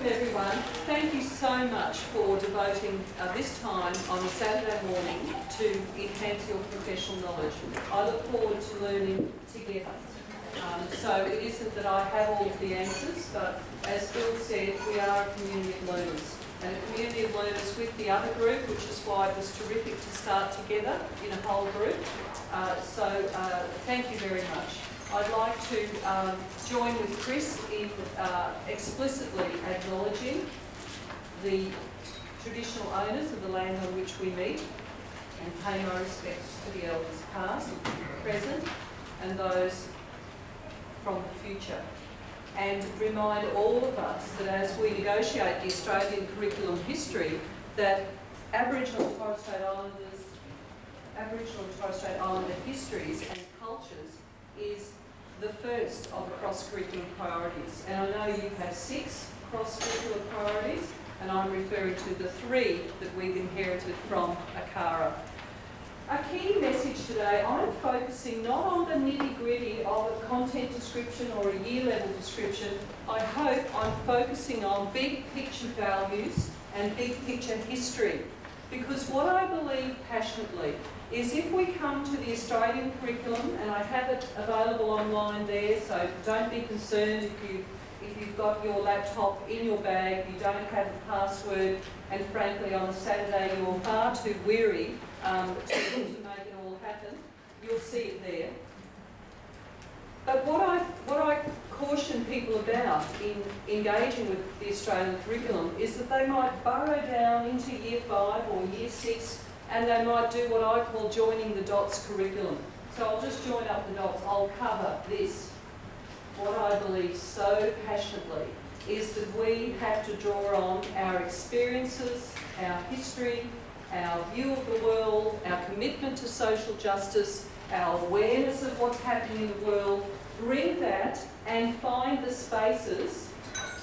Welcome everyone. Thank you so much for devoting this time on a Saturday morning to enhance your professional knowledge. I look forward to learning together. So it isn't that I have all of the answers, but as Bill said, we are a community of learners. And a community of learners with the other group, which is why it was terrific to start together in a whole group. Thank you very much. I'd like to join with Chris in explicitly acknowledging the traditional owners of the land on which we meet and pay my respects to the elders past, present and those from the future. And remind all of us that as we negotiate the Australian curriculum history, that Aboriginal and Torres Strait Islander histories and cultures is the first of the cross-curricular priorities. And I know you have 6 cross-curricular priorities, and I'm referring to the 3 that we've inherited from ACARA. A key message today, I'm focusing not on the nitty-gritty of a content description or a year-level description. I hope I'm focusing on big picture values and big picture history. Because what I believe passionately is if we come to the Australian curriculum, and I have it available online there, so don't be concerned if you've got your laptop in your bag, you don't have the password, and frankly on a Saturday you're far too weary to make it all happen, you'll see it there. But what I caution people about in engaging with the Australian curriculum is that they might burrow down into Year 5 or Year 6 and they might do what I call joining the dots curriculum. So I'll just join up the dots. I'll cover this. What I believe so passionately is that we have to draw on our experiences, our history, our view of the world, our commitment to social justice, our awareness of what's happening in the world, bring that and find the spaces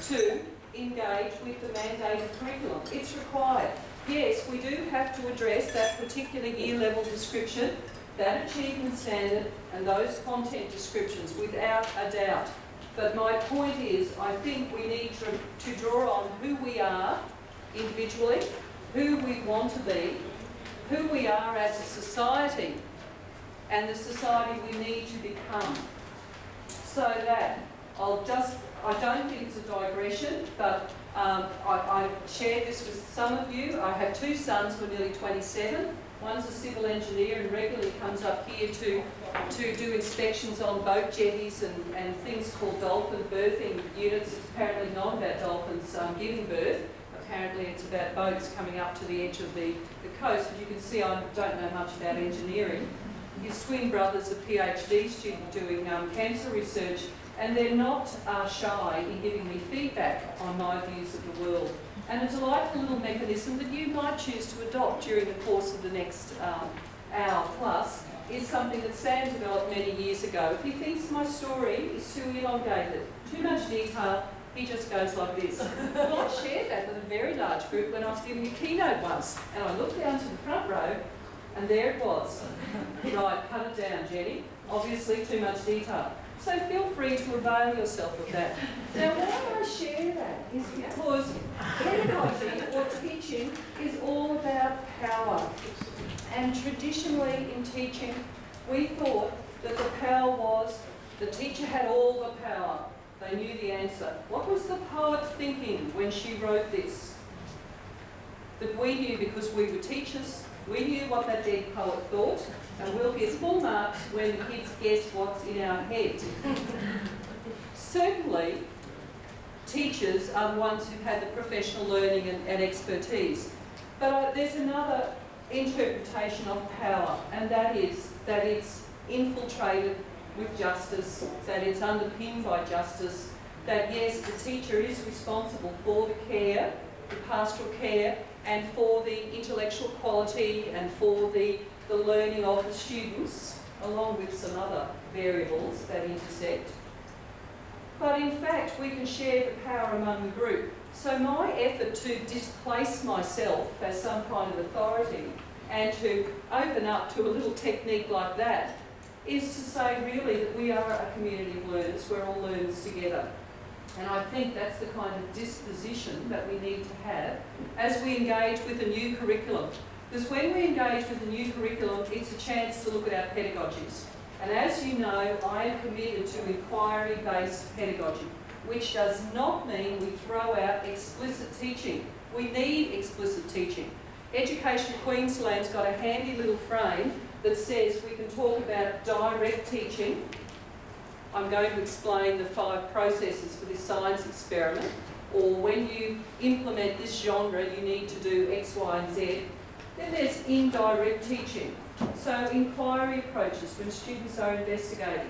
to engage with the mandated curriculum. It's required. Yes, we do have to address that particular year level description, that achievement standard and those content descriptions without a doubt. But my point is, I think we need to draw on who we are individually, who we want to be, who we are as a society, and the society we need to become. So that I don't think it's a digression, but I shared this with some of you. I have 2 sons who are nearly 27. One's a civil engineer and regularly comes up here to do inspections on boat jetties and things called dolphin birthing units. It's apparently not about dolphins giving birth. Apparently it's about boats coming up to the edge of the coast. As you can see, I don't know much about engineering. His twin brother's a PhD student doing cancer research, and they're not shy in giving me feedback on my views of the world. And a delightful little mechanism that you might choose to adopt during the course of the next hour plus is something that Sam developed many years ago. If he thinks my story is too elongated, too much detail, he just goes like this. Well, I shared that with a very large group when I was giving a keynote once, and I looked down to the front row, and there it was. Right, cut it down, Jenny. Obviously too much detail. So feel free to avail yourself of that. Now, why I share that is because pedagogy or teaching is all about power. And traditionally in teaching, we thought that the power was the teacher had all the power. They knew the answer. What was the poet thinking when she wrote this? That we knew because we were teachers. We knew what that dead poet thought, and we'll get full marks when the kids guess what's in our head. Certainly, teachers are the ones who've had the professional learning and expertise. But there's another interpretation of power, and that is that it's infiltrated with justice, that it's underpinned by justice, that yes, the teacher is responsible for the care, the pastoral care, and for the intellectual quality and for the learning of the students, along with some other variables that intersect. But in fact, we can share the power among the group. So my effort to displace myself as some kind of authority and to open up to a little technique like that is to say really that we are a community of learners, we're all learners together. And I think that's the kind of disposition that we need to have as we engage with a new curriculum. Because when we engage with a new curriculum, it's a chance to look at our pedagogies. And as you know, I am committed to inquiry-based pedagogy, which does not mean we throw out explicit teaching. We need explicit teaching. Education Queensland's got a handy little frame that says we can talk about direct teaching. I'm going to explain the 5 processes for this science experiment, or when you implement this genre, you need to do X, Y, and Z. Then there's indirect teaching, so inquiry approaches when students are investigating.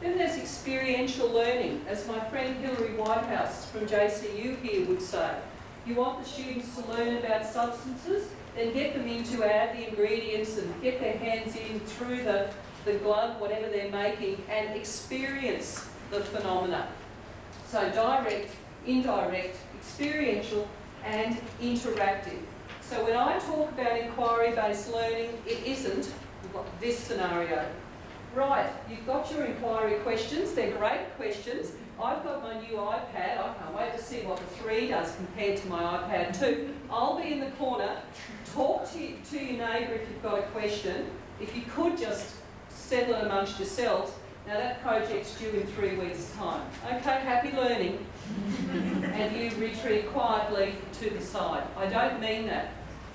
Then there's experiential learning, as my friend Hilary Whitehouse from JCU here would say. You want the students to learn about substances, then get them in to add the ingredients and get their hands in through the glove, whatever they're making, and experience the phenomena. So direct, indirect, experiential, and interactive. So when I talk about inquiry-based learning, it isn't this scenario. Right, you've got your inquiry questions, they're great questions. I've got my new iPad, I can't wait to see what the 3 does compared to my iPad 2. I'll be in the corner, talk to your neighbour if you've got a question. If you could just settle it amongst yourselves. Now that project's due in 3 weeks' time. Okay, happy learning. And you retreat quietly to the side. I don't mean that.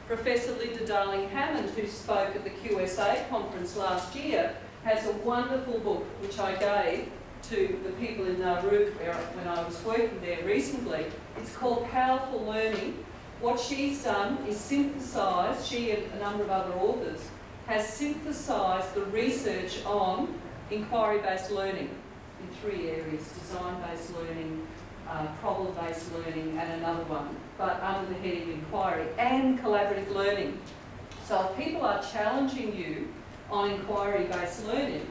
Professor Linda Darling-Hammond, who spoke at the QSA conference last year, has a wonderful book which I gave to the people in Nauru when I was working there recently. It's called Powerful Learning. What she's done is synthesise, she and a number of other authors, has synthesised the research on inquiry-based learning in 3 areas: design-based learning, problem-based learning, and another one, but under the heading of inquiry, and collaborative learning. So if people are challenging you on inquiry-based learning,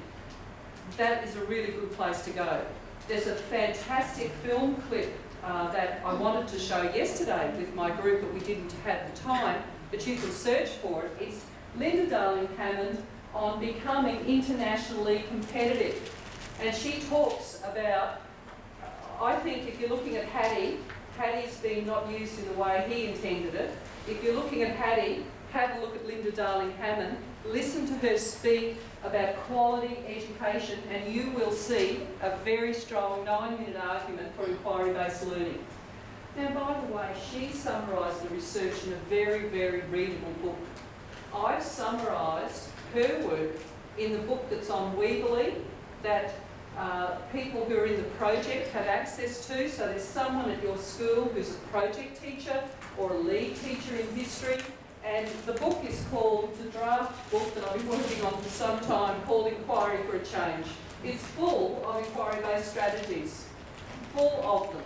that is a really good place to go. There's a fantastic film clip that I wanted to show yesterday with my group, but we didn't have the time, but you can search for it. It's Linda Darling-Hammond on becoming internationally competitive. And she talks about, I think if you're looking at Hattie's been not used in the way he intended it. If you're looking at Hattie, have a look at Linda Darling-Hammond, listen to her speak about quality education, and you will see a very strong 9-minute argument for inquiry-based learning. Now, by the way, she summarised the research in a very, very readable book. I've summarised her work in the book that's on Weebly that people who are in the project have access to. So there's someone at your school who's a project teacher or a lead teacher in history. And the book is called, the draft book that I've been working on for some time, called Inquiry for a Change. It's full of inquiry-based strategies, full of them.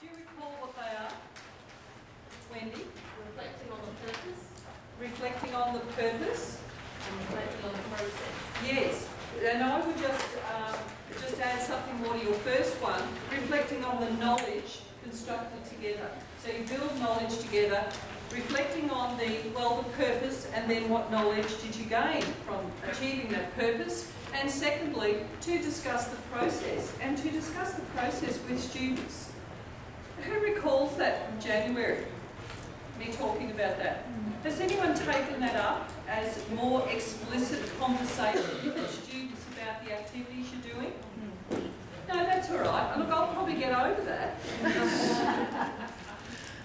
Do you recall what they are, Wendy? Reflecting on the purpose. Reflecting on the purpose. And reflecting on the process. Yes, and I would just add something more to your first one, reflecting on the knowledge constructed together. So you build knowledge together, reflecting on the purpose, and then what knowledge did you gain from achieving that purpose, and secondly, to discuss the process, and to discuss the process with students. Who recalls that from January, me talking about that? Has anyone taken that up as more explicit conversation with students about the activities you're doing? No, that's all right. Look, I'll probably get over that.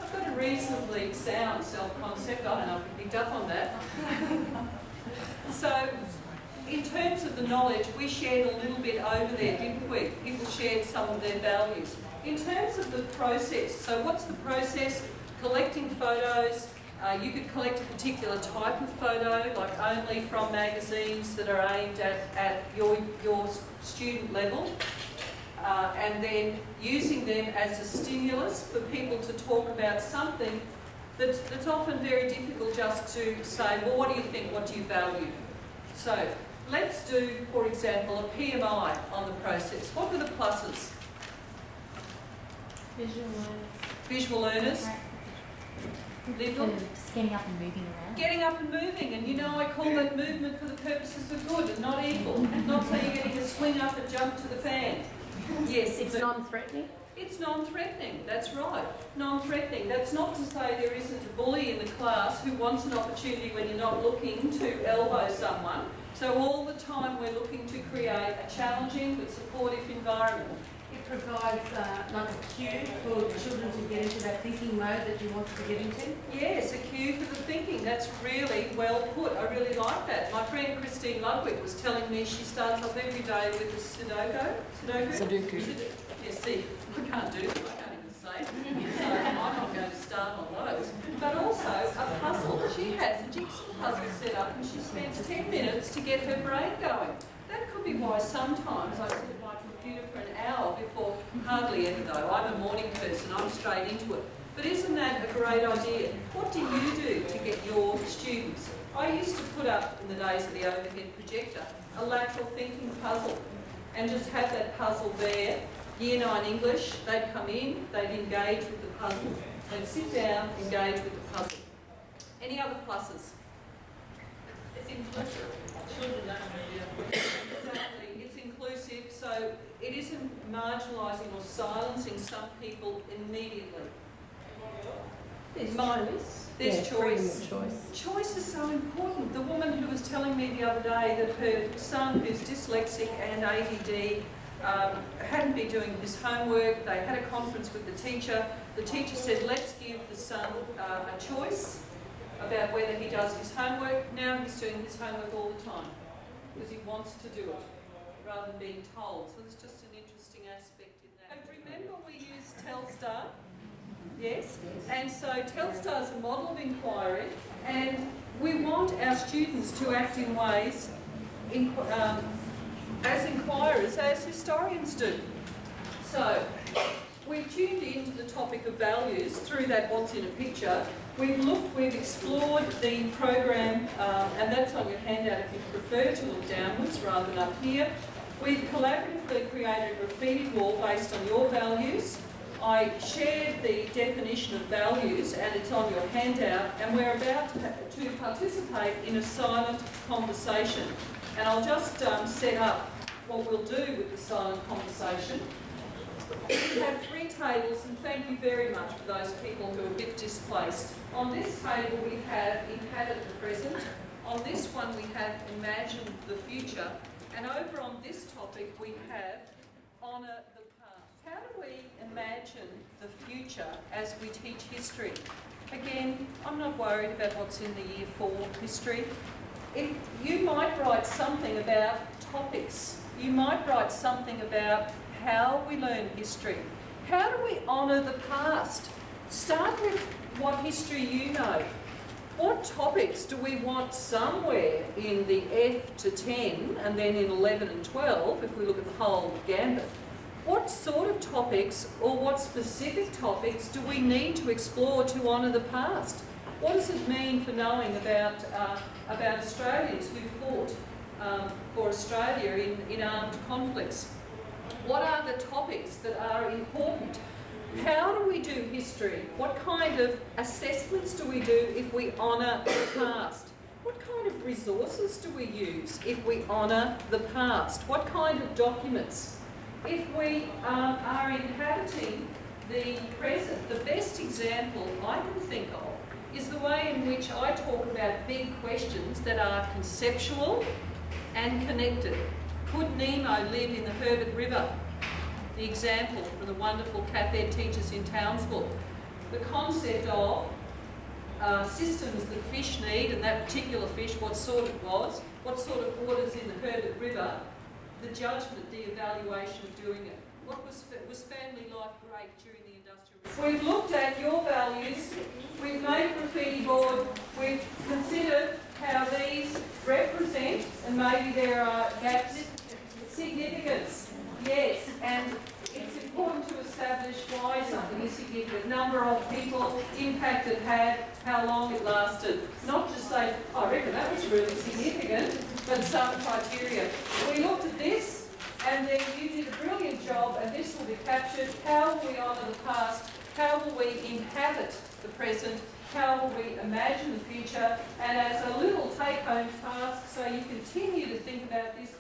I've got a reasonably sound self-concept. I don't know if you picked up on that. So, in terms of the knowledge, we shared a little bit over there, didn't we? People shared some of their values. In terms of the process, so what's the process? Collecting photos. You could collect a particular type of photo, like only from magazines that are aimed at your student level, and then using them as a stimulus for people to talk about something that's often very difficult just to say, well, what do you think, what do you value? So let's do, for example, a PMI on the process. What were the pluses? Visual learners. Visual learners. Lyndall? Just getting up and moving around. Getting up and moving, and you know I call that movement for the purposes of good and not evil. Not so you're getting a swing up and jump to the fan. Yes, It's non-threatening? it's non-threatening, that's right. Non-threatening. That's not to say there isn't a bully in the class who wants an opportunity when you're not looking to elbow someone. So all the time we're looking to create a challenging but supportive environment. It provides like a cue for children to get into that thinking mode that you want to get into. Yes, a cue for the thinking. That's really well put. I really like that. My friend Christine Ludwig was telling me she starts off every day with a Sudoku. Yes, see, I can't do it. I can't even say it. So I'm not going to start on those. But also a puzzle. She has a jigsaw puzzle set up and she spends 10 minutes to get her brain going. That could be why sometimes I sit at my computer for an hour before, hardly ever though, I'm a morning person, I'm straight into it. But isn't that a great idea? What do you do to get your students? I used to put up, in the days of the overhead projector, a lateral thinking puzzle and just have that puzzle there. Year 9 English, they'd come in, they'd engage with the puzzle. They'd sit down, engage with the puzzle. Any other pluses? It's inclusive. Children don't really exactly. It's inclusive, so it isn't marginalising or silencing some people immediately. There's choice. There's choice. Choice. Choice is so important. The woman who was telling me the other day that her son, who's dyslexic and ADD, hadn't been doing his homework. They had a conference with the teacher. The teacher said, let's give the son a choice about whether he does his homework. Now he's doing his homework all the time because he wants to do it rather than being told. So there's just an interesting aspect in that. And remember we use Telstar? Yes? And so Telstar is a model of inquiry and we want our students to act in ways as inquirers, as historians do. So we've tuned into the topic of values through that what's in a picture. We've explored the program, and that's on your handout if you prefer to look downwards rather than up here. We've collaboratively created a graffiti wall based on your values. I shared the definition of values and it's on your handout, and we're about to participate in a silent conversation. And I'll just set up what we'll do with the silent conversation. We have 3 tables, and thank you very much for those people who are a bit displaced. On this table we have inhabit the present. On this one we have imagine the future. And over on this topic we have honour the past. How do we imagine the future as we teach history? Again, I'm not worried about what's in the Year 4 history. You might write something about topics. You might write something about how we learn history. How do we honour the past? Start with what history you know. What topics do we want somewhere in the F to 10 and then in 11 and 12, if we look at the whole gambit? What sort of topics or what specific topics do we need to explore to honour the past? What does it mean for knowing about Australians who fought for Australia in armed conflicts? What are the topics that are important? How do we do history? What kind of assessments do we do if we honour the past? What kind of resources do we use if we honour the past? What kind of documents? If we are inhabiting the present, the best example I can think of is the way in which I talk about big questions that are conceptual and connected. Could Nemo live in the Herbert River? The example from the wonderful cath ed teachers in Townsville. The concept of systems that fish need, and that particular fish, what sort it was, what sort of waters in the Herbert River, the judgment, the evaluation of doing it. What was family life great during the industrial revolution? We've looked at your values, we've made a graffiti board, we've considered how these represent, and maybe there are gaps, significance. Yes, and it's important to establish why something is significant. Number of people, impact it had, how long it lasted. Not just say, oh, I reckon that was really significant, but some criteria. We looked at this, and then you did a brilliant job, and this will be captured. How will we honour the past? How will we inhabit the present? How imagine the future, and as a little take-home task, so you continue to think about this